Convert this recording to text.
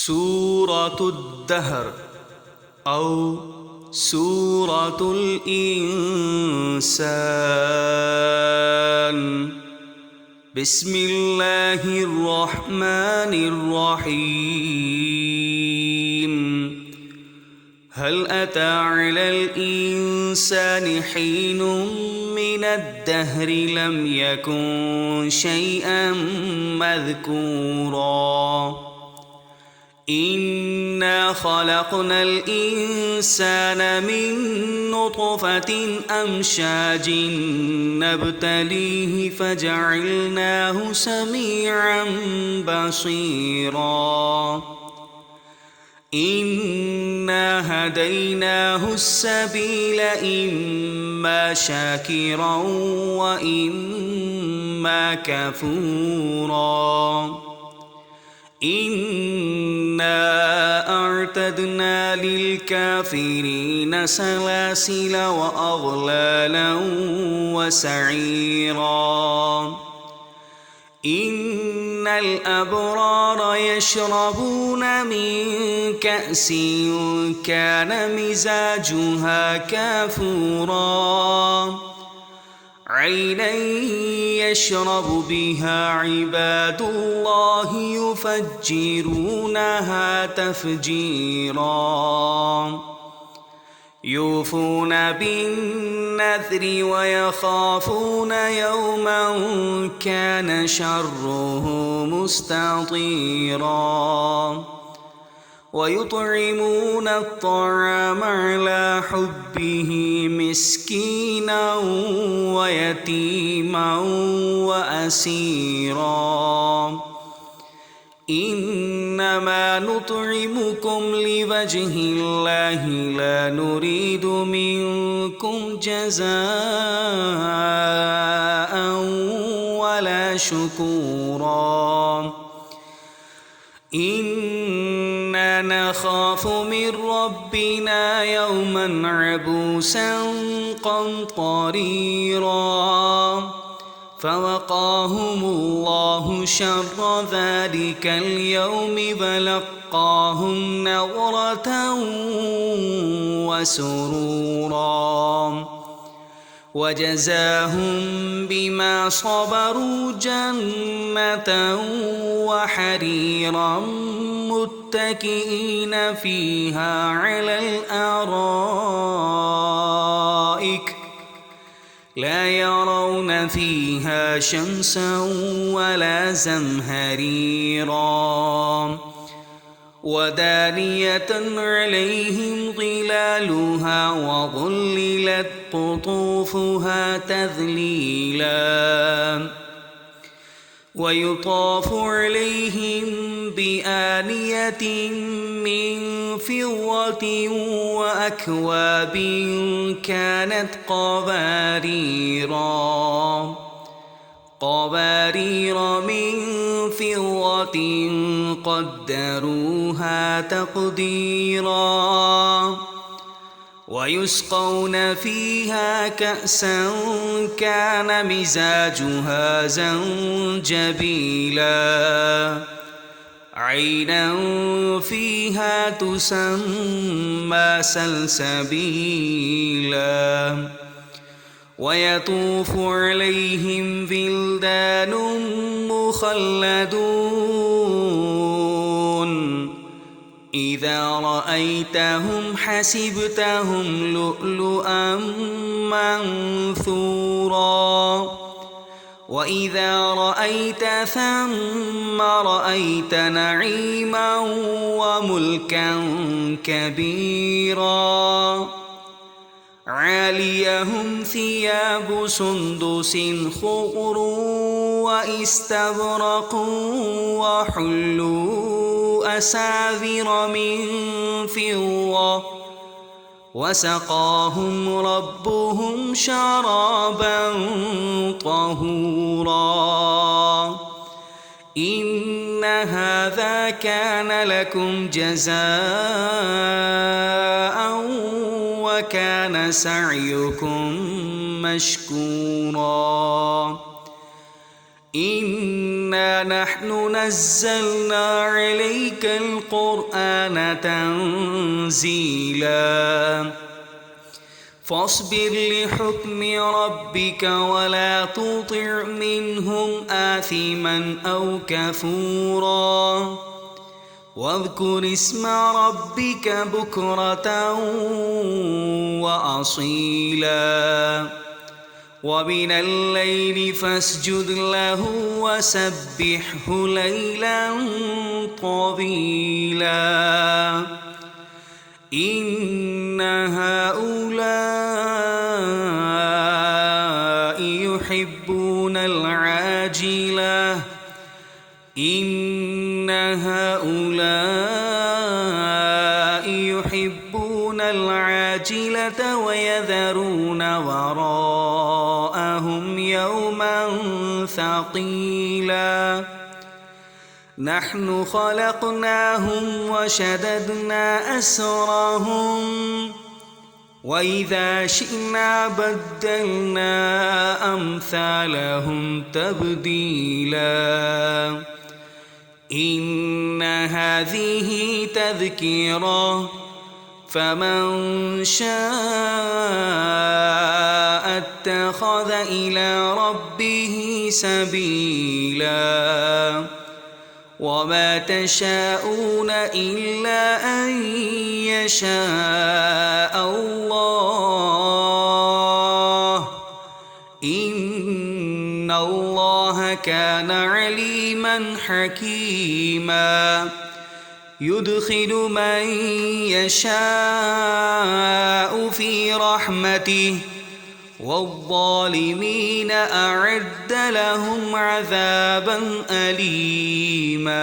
سورة الدهر أو سورة الإنسان. بسم الله الرحمن الرحيم. هل أتى على الإنسان حين من الدهر لم يكن شيئا مذكورا. إنا خلقنا الإنسان من نطفة أمشاج نبتليه فجعلناه سميعا بصيرا. إنا هديناه السبيل إما شاكرا وإما كفورا. إنا أعتدنا للكافرين سلاسل وأغلالا وسعيرا. إن الأبرار يشربون من كأس كان مزاجها كافورا. عينا يشرب بها عباد الله يفجرونها تفجيرا. يوفون بالنذر ويخافون يوما كان شره مستطيرا. ويطعمون الطعام على حبه مسكينا ويتيما وأسيرا. إنما نطعمكم لوجه الله لا نريد منكم جزاء ولا شكورا. إنا نخاف من ربنا يوما عبوسا قمطريرا. فوقاهم الله شر ذلك اليوم فلقاهم نضرة وسرورا. وجزاهم بما صبروا جنة وحريرا متكئين فيها على الأرائك لا يرون فيها شمسا ولا زمهريرا. ودانية عليهم ظلالها وظللت قطوفها تذليلا. ويطاف عليهم بآنية من فضة وأكواب كانت قوارير من فضة قدروها تقديرا. ويسقون فيها كأسا كان مزاجها زنجبيلا. عينا فيها تسمى سلسبيلا. ويطوف عليهم ولدان مخلدون. إذا رأيتهم حسبتهم لؤلؤا منثورا. وإذا رأيت ثم رأيت نعيما وملكا كبيرا. عاليهم ثياب سندس خضر واستبرق وحلوا أساور من فضة. وسقاهم ربهم شرابا طهورا. إن هذا كان لكم جزاء وكان سعيكم مشكورا. إنا نحن نزلنا عليك القرآن تنزيلا فاصبر لحكم ربك ولا تطع منهم آثما أو كفورا واذكر اسم ربك بكرة وأصيلا ومن الليل فاسجد له وسبحه ليلا طويلا إن هؤلاء يحبون العاجلة إن هؤلاء يحبون العاجلة ويذرون وراءهم يوما ثقيلا نحن خلقناهم وشددنا أسرهم وإذا شئنا بدلنا أمثالهم تبديلا إن هذه تذكرة فمن شاء اتخذ إلى ربه سبيلا وما تشاءون إلا أن يشاء الله إن الله كان عليما حكيما يدخل من يشاء في رحمته والظالمين أعد لهم عذابا أليما